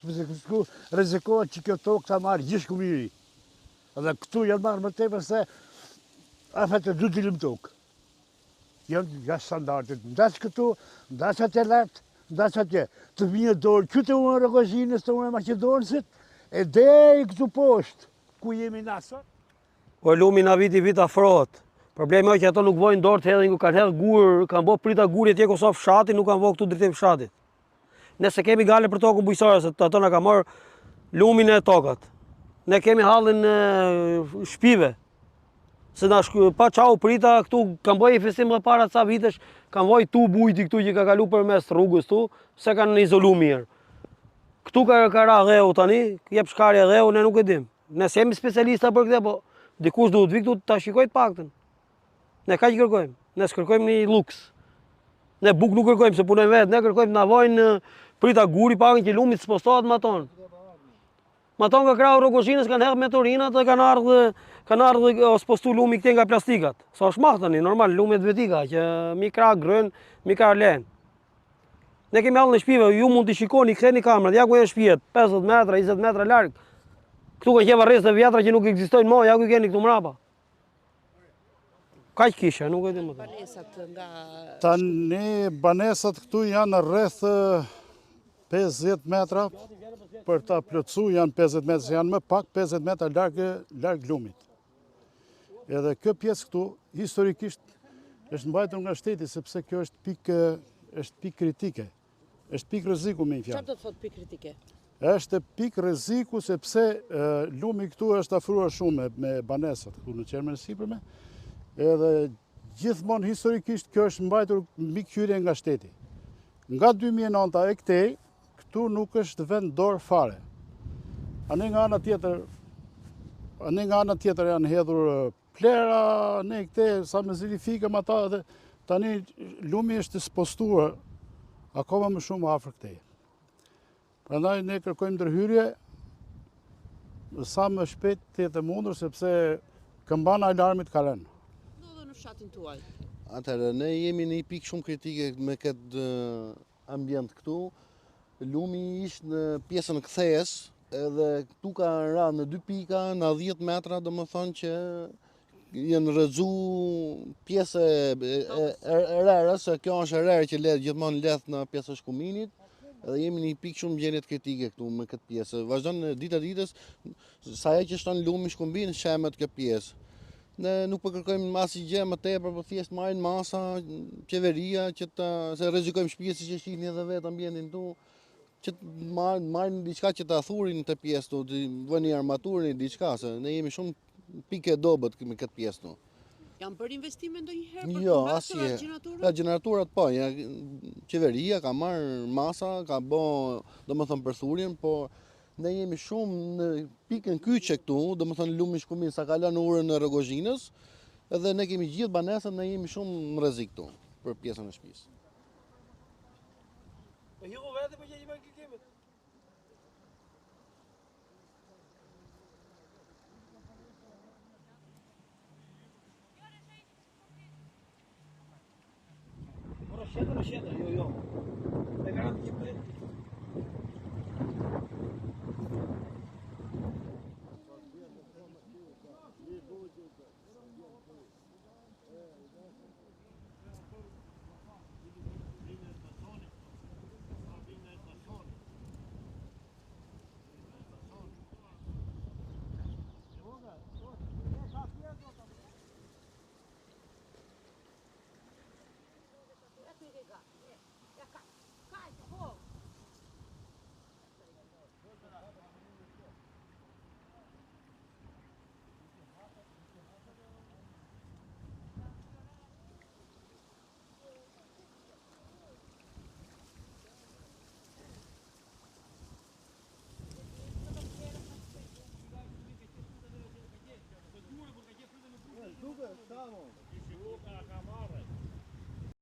Rrezikohet që kjo tokë ta marrë gjithë kumiri. Edhe këtu janë marrë më tepër se afet e 2 dilim tokë. Janë jashtë standartit. Ndas këtu, ndas atje lart, ndas atje. Të vinë dorë qytë unë Rogozhinës, të unë Maqedonësit, e deri këtu poshtë, ku jemi na sot. Po lumi na vit afrohet. Problemi është që ato nuk vojnë dorë të hedhin ku kanë hedhë gur, kanë bë prita guri atje ku sa fshati, nuk kanë vë këtu drejtim fshatit. Nëse kemi gale për tokën bujqësore, se ato na ka marrë lumin e tokat. Ne kemi hallin shpive. Se na pa çau prita këtu kanë bëj festim më para ca vitesh, kanë voj tu bujti këtu që ka kalu përmes rrugës tu, se kanë izolu mirë. Këtu ka ra dheu tani, jep shkarje dheu, ne nuk e dim. Ne jemi specialista për këtë, po dikush duhet vi këtu ta shikoj të paktën. Ne kaq kërkojmë. Ne s'kërkojmë një luks. Ne buk nuk kërkojmë se punojmë vetë, ne kërkojmë na vojnë prita guri pagën që lumit s'postohet më aton. Më aton ka krau Rogozhinës kanë hedhë meteorinat dhe kanë ardhur ose postu lumi këtej nga plastikat. Sa është mah tani, normal lumet vetika që mi kra grën, mi kra len. Ne kemi hallën e shtëpive, ju mund t'i shikoni, ktheni kamerat, ja ku janë shtëpiet, 50 metra, 20 metra larg. Këtu ka qenë rrezë të vjetra që nuk ekzistojnë më, ja ku keni këtu mrapa. Kaq kisha, nuk e di më. Banesat nga Tani banesat këtu janë rreth 50 metra. Për ta plotësu janë 50 metra, se janë më pak 50 metra larg lumit. Edhe kjo pjesë këtu historikisht është mbajtur nga shteti sepse kjo është pikë kritike. Është pikë rreziku me një fjalë. Çfarë do të thotë pikë kritike? Është pikë rreziku sepse lumi këtu është afruar shumë me banesat këtu në qermen e sipërme. Edhe gjithmonë historikisht kjo është mbajtur mbi qyrje nga shteti. Nga 2009 e këtej këtu nuk është vend dorë fare. Ane nga ana tjetër janë hedhur plera, ne këtej sa me zilifikëm ata dhe tani lumi është spostuar akoma më shumë afër këtej. Prandaj ne kërkojmë ndërhyrje sa më shpejt të jetë mundur sepse këmbana e alarmit ka rënë. Ndodhen në fshatin tuaj. Atëherë, ne jemi në një pikë shumë kritike me këtë ambient këtu. Lumi ishte në pjesën kthejes, edhe këtu ka ra në 2 pika, në 10 metra, do më thonë që janë rrezu pjesë e rere, se kjo është e rere që gjithmonë ledh në pjesë e shkuminit, edhe jemi një pikë shumë gjendje kritike këtu me këtë pjesë. Vazhdon në ditës, sa e që shton lumi shkumbin, shemet kjo pjesë. Ne nuk po kërkojmë asnjë gjë më tepër, por thjesht marrin masa, qeveria që se rrezikojmë shtëpisë siç e shihni edhe vetë ambientin këtu, që marrin diçka që ta thurin të pjesë tu, të vëni armaturën diçka, se ne jemi shumë pikë dobët me këtë pjesë tu. Janë bërë investime ndonjëherë për Jo, të mbajtur asnjë. gjeneratorat? Gjeneratorat po, qeveria ka marrë masa, ka bë, domethënë përthurjen, por ne jemi shumë në pikën kyçe këtu, domethënë lumi shkumin sa ka lënë urën në Rogozhinës, edhe ne kemi gjithë banesat, ne jemi shumë në rrezik këtu për pjesën e shtëpisë. Po hillu vetë po që i bën klikimet. Rasheta, jo. E garanti që bëhet.